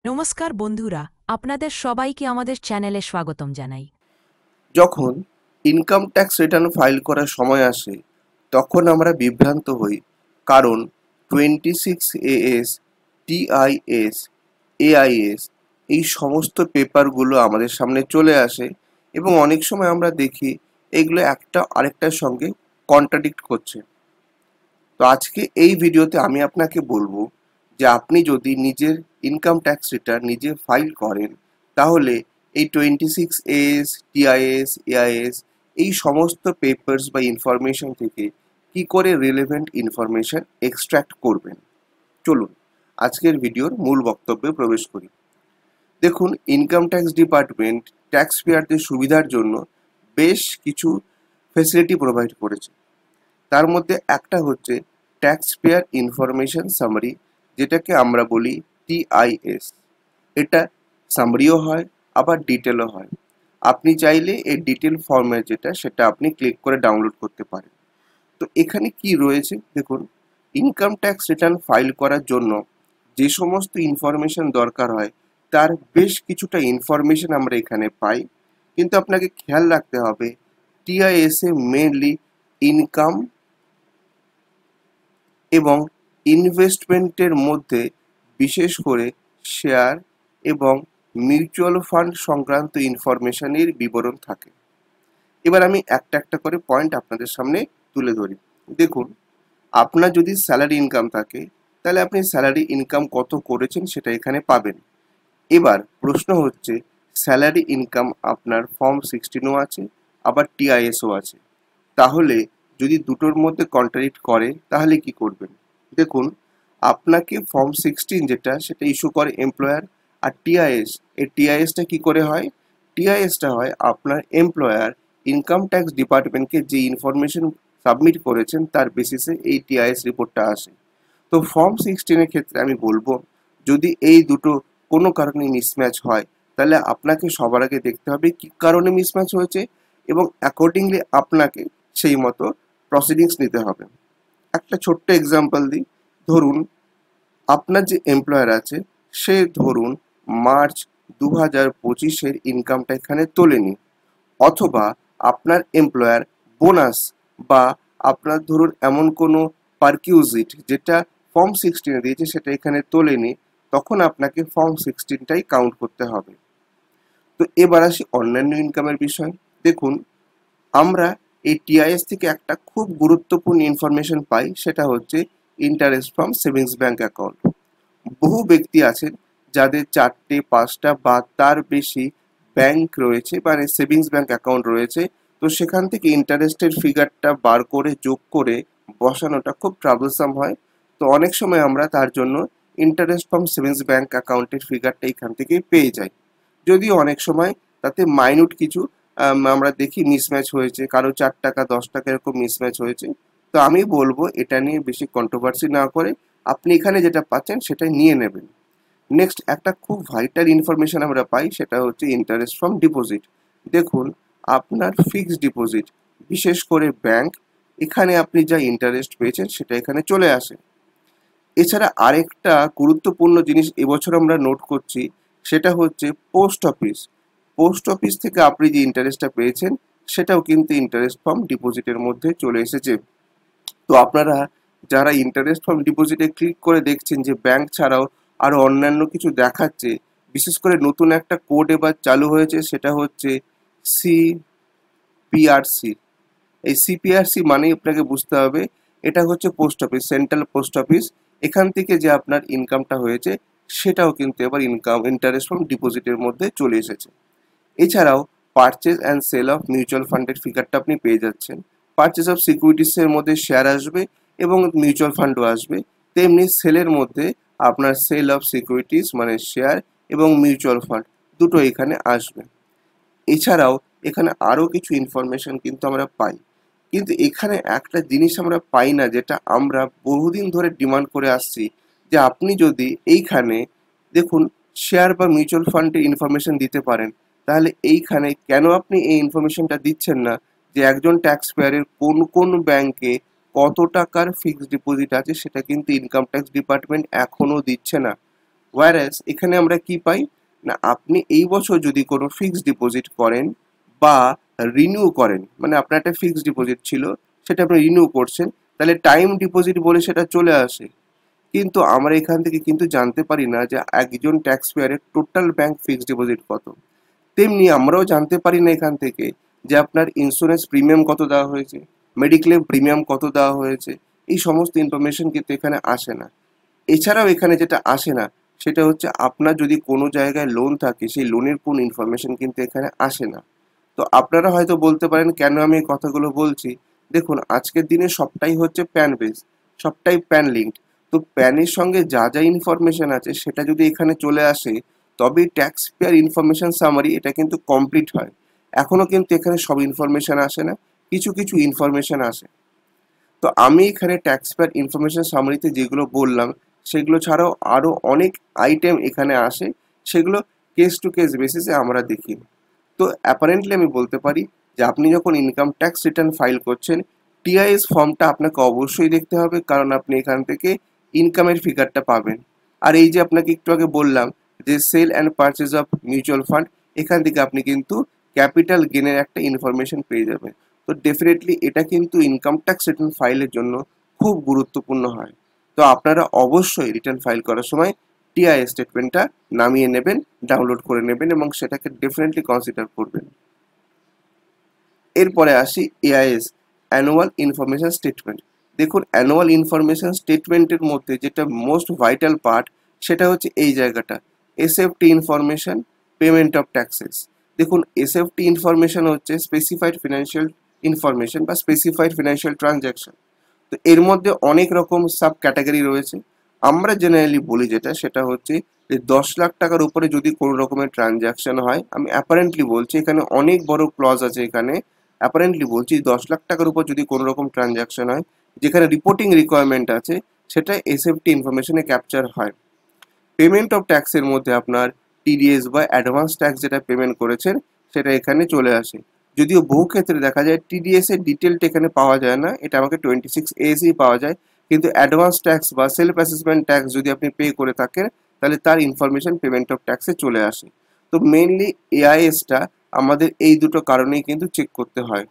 নমস্কার বন্ধুরা, আপনাদের সবাইকে আমাদের চ্যানেলে স্বাগতম জানাই। যখন ইনকাম ট্যাক্স রিটার্ন ফাইল করার সময় আসে তখন আমরা বিভ্রান্ত হই, কারণ 26 AS, TIS, AIS এই সমস্ত পেপারগুলো আমাদের সামনে চলে আসে এবং অনেক সময় আমরা দেখি এগুলো একটা আরেকটার সঙ্গে কন্ট্রাডিক্ট করছে। তো আজকে এই ভিডিওতে আমি আপনাকে বলবো যে আপনি যদি নিজের ইনকাম ট্যাক্স রিটার্ন নিজে ফাইল করেন, তাহলে এই 26 AS, TIS, AIS এই সমস্ত পেপারস বা ইনফরমেশন থেকে কি করে রিলেভেন্ট ইনফরমেশন এক্সট্র্যাক্ট করবেন। চলুন আজকের ভিডিওর মূল বক্তব্যে প্রবেশ করি। দেখুন, ইনকাম ট্যাক্স ডিপার্টমেন্ট ট্যাক্স পেয়ারদের সুবিধার জন্য বেশ কিছু ফেসিলিটি প্রোভাইড করেছে। তার মধ্যে একটা হচ্ছে ট্যাক্স পেয়ার ইনফরমেশন সামারি, যেটাকে আমরা বলি TIS। এটা সামারিও হয়, আবার ডিটেলও হয়। আপনি চাইলে এই ডিটেল ফর্মেট সেটা আপনি ক্লিক করে ডাউনলোড করতে পারেন। তো এখানে কি রয়েছে দেখুন, ইনকাম ট্যাক্স রিটার্ন ফাইল করার জন্য যে সমস্ত ইনফরমেশন দরকার হয় তার বেশ কিছুটা ইনফরমেশন আমরা এখানে পাই, কিন্তু আপনাকে খেয়াল রাখতে হবে TIS এ মেনলি ইনকাম এবং ইনভেস্টমেন্টের মধ্যে বিশেষ করে শেয়ার এবং মিউচুয়াল ফান্ড সংক্রান্ত ইনফরমেশনের বিবরণ থাকে। এবার আমি একটা একটা করে পয়েন্ট আপনাদের সামনে তুলে ধরি। দেখুন, আপনার যদি স্যালারি ইনকাম থাকে তাহলে আপনি স্যালারি ইনকাম কত করেছেন সেটা এখানে পাবেন। এবার প্রশ্ন হচ্ছে, স্যালারি ইনকাম আপনার ফর্ম 16ও আছে, আবার TISও আছে। তাহলে যদি দুটোর মধ্যে কন্ট্রাডিক্ট করে তাহলে কি করবেন? দেখুন, আপনাকে ফর্ম 16 সেটা ইস্যু করে এমপ্লয়ার, আর TIS এই TISটা কি করে হয়? TISটা হয় আপনার এমপ্লয়ার ইনকাম ট্যাক্স ডিপার্টমেন্টকে যে ইনফরমেশন সাবমিট করেছেন তার বেসিসে এই TIS রিপোর্টটা আসে। তো ফর্ম 16 ক্ষেত্রে আমি বলবো, যদি এই দুটো কোনো কারণে মিসম্যাচ হয় তাহলে আপনাকে সবার আগে দেখতে হবে কি কারণে মিসম্যাচ হয়েছে এবং অ্যাকর্ডিংলি আপনাকে সেই মতো প্রসিডিংস নিতে হবে। একটা ছোট্ট এক্সাম্পল দিই। ধরুন, আপনার যে এমপ্লয়ার আছে সে ধরুন মার্চ 2025-এর ইনকামটা এখানে তোলেনি, অথবা আপনার এমপ্লয়ার বোনাস বা আপনার ধরুন এমন কোনো পারকিউজিট যেটা ফর্ম 16 দিয়েছে সেটা এখানে তোলেনি, তখন আপনাকে ফর্ম 16টাই কাউন্ট করতে হবে। তো এবার আসি অন্যান্য ইনকামের বিষয়। দেখুন, আমরা এই TIS থেকে একটা খুব গুরুত্বপূর্ণ ইনফরমেশন পাই, সেটা হচ্ছে interest from savings bank account. বহু ব্যক্তি আছেন যাদের 4টে 5টা বা তার বেশি ব্যাংক রয়েছে, মানে সেভিংস ব্যাংক অ্যাকাউন্ট রয়েছে। তো সেখান থেকে ইন্টারেস্টের ফিগারটা বার করে যোগ করে বসানোটা খুব ট্রাবলসাম হয়। তো অনেক সময় আমরা তার জন্য ইন্টারেস্ট ফ্রম সেভিংস ব্যাংক অ্যাকাউন্টের ফিগারটা এখান থেকে পেয়ে যাই, যদিও অনেক সময় তাতে মাইনুট কিছু আমরা দেখি মিসম্যাচ হয়েছে, কারো 4 টাকা 10 টাকা এরকম মিসম্যাচ হয়েছে। তো আমি বলবো এটা নিয়ে বেশি কন্ট্রোভার্সি না করে আপনি এখানে যেটা পাচ্ছেন সেটাই নিয়ে নেবেন। নেক্সট একটা খুব ভাইটাল ইনফরমেশন আমরা পাই, সেটা হচ্ছে ইন্টারেস্ট ফ্রম ডিপোজিট। দেখুন, আপনার ফিক্সড ডিপোজিট, বিশেষ করে ব্যাংক, এখানে আপনি যা ইন্টারেস্ট পেয়েছেন সেটা এখানে চলে আসে। এছাড়া আরেকটা গুরুত্বপূর্ণ জিনিস এবছর আমরা নোট করছি, সেটা হচ্ছে পোস্ট অফিস। পোস্ট অফিস থেকে আপনি যে ইন্টারেস্টটা পেয়েছেন সেটাও কিন্তু ইন্টারেস্ট ফ্রম ডিপোজিটের মধ্যে চলে এসেছে। তো আপনারা যারা ইন্টারেস্ট ফ্রম ডিপোজিটে ক্লিক করে দেখছেন যে ব্যাংক ছাড়াও আরো অন্যান্য কিছু দেখাচ্ছে, বিশেষ করে নতুন একটা কোড এবার চালু হয়েছে, সেটা হচ্ছে CPRC। এই CPRC মানেই আপনাকে বুঝতে হবে এটা হচ্ছে post office, central post office. এখান থেকে যে আপনার ইনকামটা হয়েছে সেটাও কিন্তু এবার ইনকাম ইন্টারেস্ট ফ্রম ডিপোজিটের মধ্যে চলে এসেছে। এছাড়াও purchase and sale of mutual ফান্ডের ফিগারটা আপনি পেয়ে যাচ্ছেন। পারচেজ অফ সিকিউরিটিসের মধ্যে শেয়ার আসবে এবং মিউচুয়াল ফান্ডও আসবে, তেমনি সেলের মধ্যে আপনার সেল অফ সিকিউরিটিস মানে শেয়ার এবং মিউচুয়াল ফান্ড দুটো এখানে আসবে। এছাড়াও এখানে আরও কিছু ইনফরমেশন কিন্তু আমরা পাই, কিন্তু এখানে একটা জিনিস আমরা পাই না, যেটা আমরা বহুদিন ধরে ডিমান্ড করে আসছি, যে আপনি যদি এইখানে দেখুন শেয়ার বা মিউচুয়াল ফান্ডের ইনফরমেশন দিতে পারেন, তাহলে এইখানে কেন আপনি এই ইনফরমেশনটা দিচ্ছেন না যে একজন ট্যাক্স পেয়ারের কোন কোন ব্যাংকে কত টাকার ফিক্সড ডিপোজিট আছে, সেটা কিন্তু ইনকাম ট্যাক্স ডিপার্টমেন্ট এখনো দিচ্ছে না। ওয়ারাস এখানে আমরা কি পাই না, আপনি এই বছর যদি কোনো ফিক্সড ডিপোজিট করেন বা রিনিউ করেন, মানে আপনার একটা ফিক্সড ডিপোজিট ছিল সেটা আপনি রিনিউ করছেন, তাহলে টাইম ডিপোজিট বলে সেটা চলে আসে। কিন্তু আমরা এখান থেকে কিন্তু জানতে পারি না যে একজন ট্যাক্স পেয়ারের টোটাল ব্যাংক ফিক্সড ডিপোজিট কত। তেমনি আমরাও জানতে পারি না এখান থেকে যে আপনার ইন্স্যুরেন্স প্রিমিয়াম কত দেওয়া হয়েছে, মেডিক্লেম প্রিমিয়াম কত দেওয়া হয়েছে, এই সমস্ত ইনফরমেশন কিন্তু এখানে আসে না। এছাড়াও এখানে যেটা আসে না সেটা হচ্ছে আপনার যদি কোনো জায়গায় লোন থাকে সেই লোনের কোন ইনফরমেশন কিন্তু এখানে আসে না। তো আপনারা হয়তো বলতে পারেন কেন আমি এই কথাগুলো বলছি। দেখুন, আজকের দিনে সবটাই হচ্ছে প্যান বেস, সবটাই প্যান লিঙ্কড। তো প্যানের সঙ্গে যা যা ইনফরমেশন আছে সেটা যদি এখানে চলে আসে তবেই ট্যাক্স পেয়ার ইনফরমেশন সামারি এটা কিন্তু কমপ্লিট হয়। এখনো কিন্তু এখানে সব ইনফরমেশন আসে না, কিছু কিছু ইনফরমেশন আসে। তো আমি এখানে ট্যাক্স পেয়ার ইনফরমেশন সামারিতে যেগুলো বললাম সেগুলো ছাড়াও আরও অনেক আইটেম এখানে আসে, সেগুলো কেস টু কেস বেসিসে আমরা দেখি। তো অ্যাপারেন্টলি আমি বলতে পারি যে আপনি যখন ইনকাম ট্যাক্স রিটার্ন ফাইল করছেন, টিআইএস ফর্মটা আপনাকে অবশ্যই দেখতে হবে, কারণ আপনি এখান থেকে ইনকামের ফিগারটা পাবেন। আর এই যে আপনাকে একটু আগে বললাম যে sale and purchase of mutual fund, এখান থেকে আপনি কিন্তু ক্যাপিটাল গেনের একটা ইনফরমেশন পেয়ে যাবেন। তো ডেফিনেটলি এটা কিন্তু ইনকাম ট্যাক্স রিটার্ন ফাইলের জন্য খুব গুরুত্বপূর্ণ হয়। তো আপনারা অবশ্যই রিটার্ন ফাইল করার সময় টিআইএস স্টেটমেন্টটা নামিয়ে নেবেন, ডাউনলোড করে নেবেন এবং সেটাকে ডেফিনেটলি কনসিডার করবেন। এরপরে আসি এআইএস, অ্যানুয়াল ইনফরমেশন স্টেটমেন্ট। দেখুন, অ্যানুয়াল ইনফরমেশন স্টেটমেন্টের মধ্যে যেটা মোস্ট ভাইটাল পার্ট সেটা হচ্ছে এই জায়গাটা, SFT information, payment of taxes. দেখুন, এসএফটি ইনফরমেশন হচ্ছে স্পেসিফাইড ফিনান্সিয়াল ইনফরমেশন বা স্পেসিফাইড ফিনান্সিয়াল ট্রানজ্যাকশন। তো এর মধ্যে অনেক রকম সাব ক্যাটাগরি রয়েছে। আমরা জেনারেলি বলি যেটা সেটা হচ্ছে যে 10 লাখ টাকার উপরে যদি কোনো রকমের ট্রানজ্যাকশন হয়, আমি অ্যাপারেন্টলি বলছি, এখানে অনেক বড় ক্লজ আছে, এখানে অ্যাপারেন্টলি বলছি 10 লাখ টাকার উপর যদি কোনো রকম ট্রানজ্যাকশন হয় যেখানে রিপোর্টিং রিকোয়ারমেন্ট আছে, সেটা এসএফটি ইনফরমেশনে ক্যাপচার হয়। পেমেন্ট অফ ট্যাক্সের মধ্যে আপনার টিডিএস বা অ্যাডভান্স ট্যাক্স যেটা পেমেন্ট করেছেন সেটা এখানে চলে আসে। যদিও বহু ক্ষেত্রে দেখা যায় টিডিএস এর ডিটেলটা এখানে পাওয়া যায় না, এটা আমাকে 26 এসই পাওয়া যায়, কিন্তু অ্যাডভান্স ট্যাক্স বা সেলফ অ্যাসেসমেন্ট ট্যাক্স যদি আপনি পে করে থাকেন তাহলে তার ইনফরমেশন পেমেন্ট অফ ট্যাক্সে চলে আসে। তো মেইনলি এআইএসটা আমাদের এই দুটো কারণেই কিন্তু চেক করতে হয়।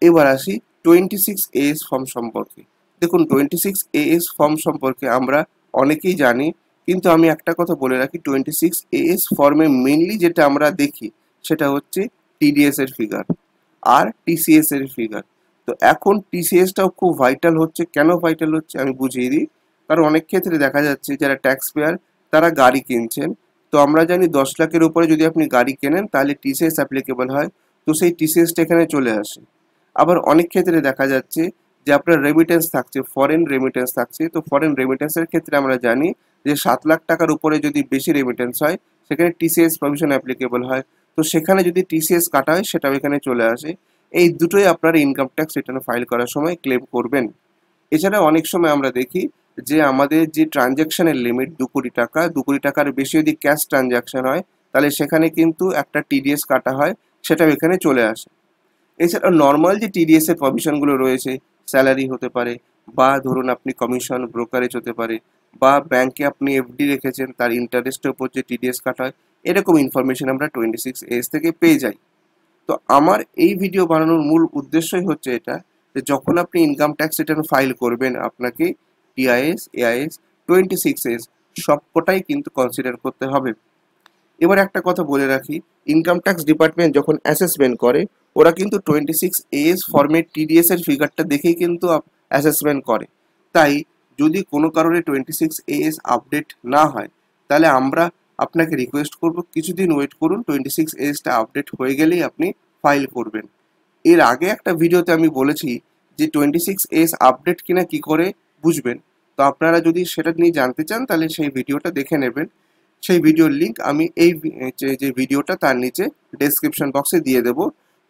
এবার আসি 26 এএস ফর্ম সম্পর্কে। দেখুন, 26 এএস ফর্ম সম্পর্কে আমরা অনেকেই জানি, কিন্তু আমি একটা কথা বলে রাখি, 26 এএস ফর্মে মেনলি যেটা আমরা দেখি সেটা হচ্ছে টিডিএস এর ফিগার আর টিসিএস এর ফিগার। তো এখন টিসিএসটাও খুব ভাইটাল হচ্ছে। কেন ভাইটাল হচ্ছে আমি বুঝিয়ে দিই। কারণ অনেক ক্ষেত্রে দেখা যাচ্ছে যারা ট্যাক্স পেয়ার তারা গাড়ি কিনছেন। তো আমরা জানি 10 লাখের উপরে যদি আপনি গাড়ি কেনেন তাহলে টিসিএস অ্যাপ্লিকেবল হয়। তো সেই টিসিএসটা এখানে চলে আসে। আবার অনেক ক্ষেত্রে দেখা যাচ্ছে যে আপনার রেমিটেন্স থাকছে, ফরেন রেমিটেন্স থাকছে। তো ফরেন রেমিটেন্সের ক্ষেত্রে আমরা জানি যে 7 লাখ টাকার উপরে যদি বেশি রেমিটেন্স হয় সেখানে টিসিএস প্রভিশন অ্যাপ্লিকেবল হয়। তো সেখানে যদি টিসিএস কাটা হয় সেটাও এখানে চলে আসে। এই দুটোই আপনারা ইনকাম ট্যাক্স রিটার্ন ফাইল করার সময় ক্লেম করবেন। এছাড়া অনেক সময় আমরা দেখি যে আমাদের যে ট্রানজ্যাকশনের লিমিট 2 কোটি টাকা, 2 কোটি টাকার বেশি যদি ক্যাশ ট্রানজ্যাকশন হয় তাহলে সেখানে কিন্তু একটা টিডিএস কাটা হয়, সেটাও এখানে চলে আসে। এছাড়া নর্মাল যে টিডিএস এর প্রভিশনগুলো রয়েছে, স্যালারি হতে পারে বা ধরুন আপনি কমিশন ব্রোকারেজ হতে পারে বা ব্যাংকে আপনি এফডি রেখেছেন তার ইন্টারেস্টের উপর যে টিডিএস কাটা হয়, এরকম ইনফরমেশন আমরা 26 এস থেকে পেয়ে যাই। তো আমার এই ভিডিও বানানোর মূল উদ্দেশ্যই হচ্ছে এটা, যে যখন আপনি ইনকাম ট্যাক্স রিটার্ন ফাইল করবেন আপনাকে টিআইএস, এআইএস, 26 এস সবকটাই কিন্তু কনসিডার করতে হবে। এবার একটা কথা বলে রাখি, ইনকাম ট্যাক্স ডিপার্টমেন্ট যখন অ্যাসেসমেন্ট করে ওরা কিন্তু 26 এএস ফর্মের টিডিএস এর ফিগারটা দেখেই কিন্তু অ্যাসেসমেন্ট করে। তাই যদি কোনো কারণে 26 এএস আপডেট না হয় তাহলে আমরা আপনাকে রিকোয়েস্ট করব কিছুদিন ওয়েট করুন, 26 এএসটা আপডেট হয়ে গেলেই আপনি ফাইল করবেন। এর আগে একটা ভিডিওতে আমি বলেছি যে 26 এএস আপডেট কিনা কি করে বুঝবেন। তো আপনারা যদি সেটা নিয়ে জানতে চান তাহলে সেই ভিডিওটা দেখে নেবেন। সেই ভিডিওর লিঙ্ক আমি এই যে ভিডিওটা তার নিচে ডেসক্রিপশন বক্সে দিয়ে দেবো।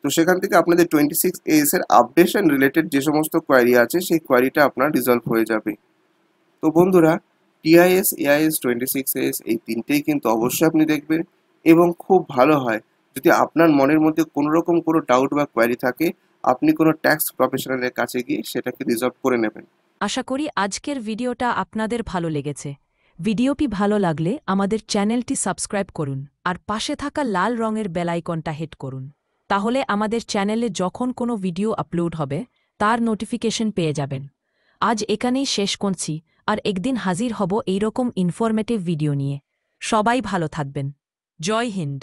তো সেখান থেকে আপনাদের 26 এএস এর আপডেশন রিলেটেড যে সমস্ত কোয়ারি আছে সেই কোয়ারিটা আপনার রিজলভ হয়ে যাবে। তো বন্ধুরা, টিআইএস, এআইএস, 26 এএস এই তিনটেই কিন্তু অবশ্যই আপনি দেখবেন এবং খুব ভালো হয় যদি আপনার মনের মধ্যে কোনো রকম কোনো ডাউট বা কোয়ারি থাকে আপনি কোনো ট্যাক্স প্রফেশনালের কাছে গিয়ে সেটাকে রিজলভ করে নেবেন। আশা করি আজকের ভিডিওটা আপনাদের ভালো লেগেছে। ভিডিওটি ভালো লাগলে আমাদের চ্যানেলটি সাবস্ক্রাইব করুন আর পাশে থাকা লাল রঙের বেল আইকনটা হিট করুন। তাহলে আমাদের চ্যানেলে যখন কোনো ভিডিও আপলোড হবে তার নোটিফিকেশন পেয়ে যাবেন। আজ এখানেই শেষ করছি, আর একদিন হাজির হব এইরকম ইনফরমেটিভ ভিডিও নিয়ে। সবাই ভালো থাকবেন। জয় হিন্দ।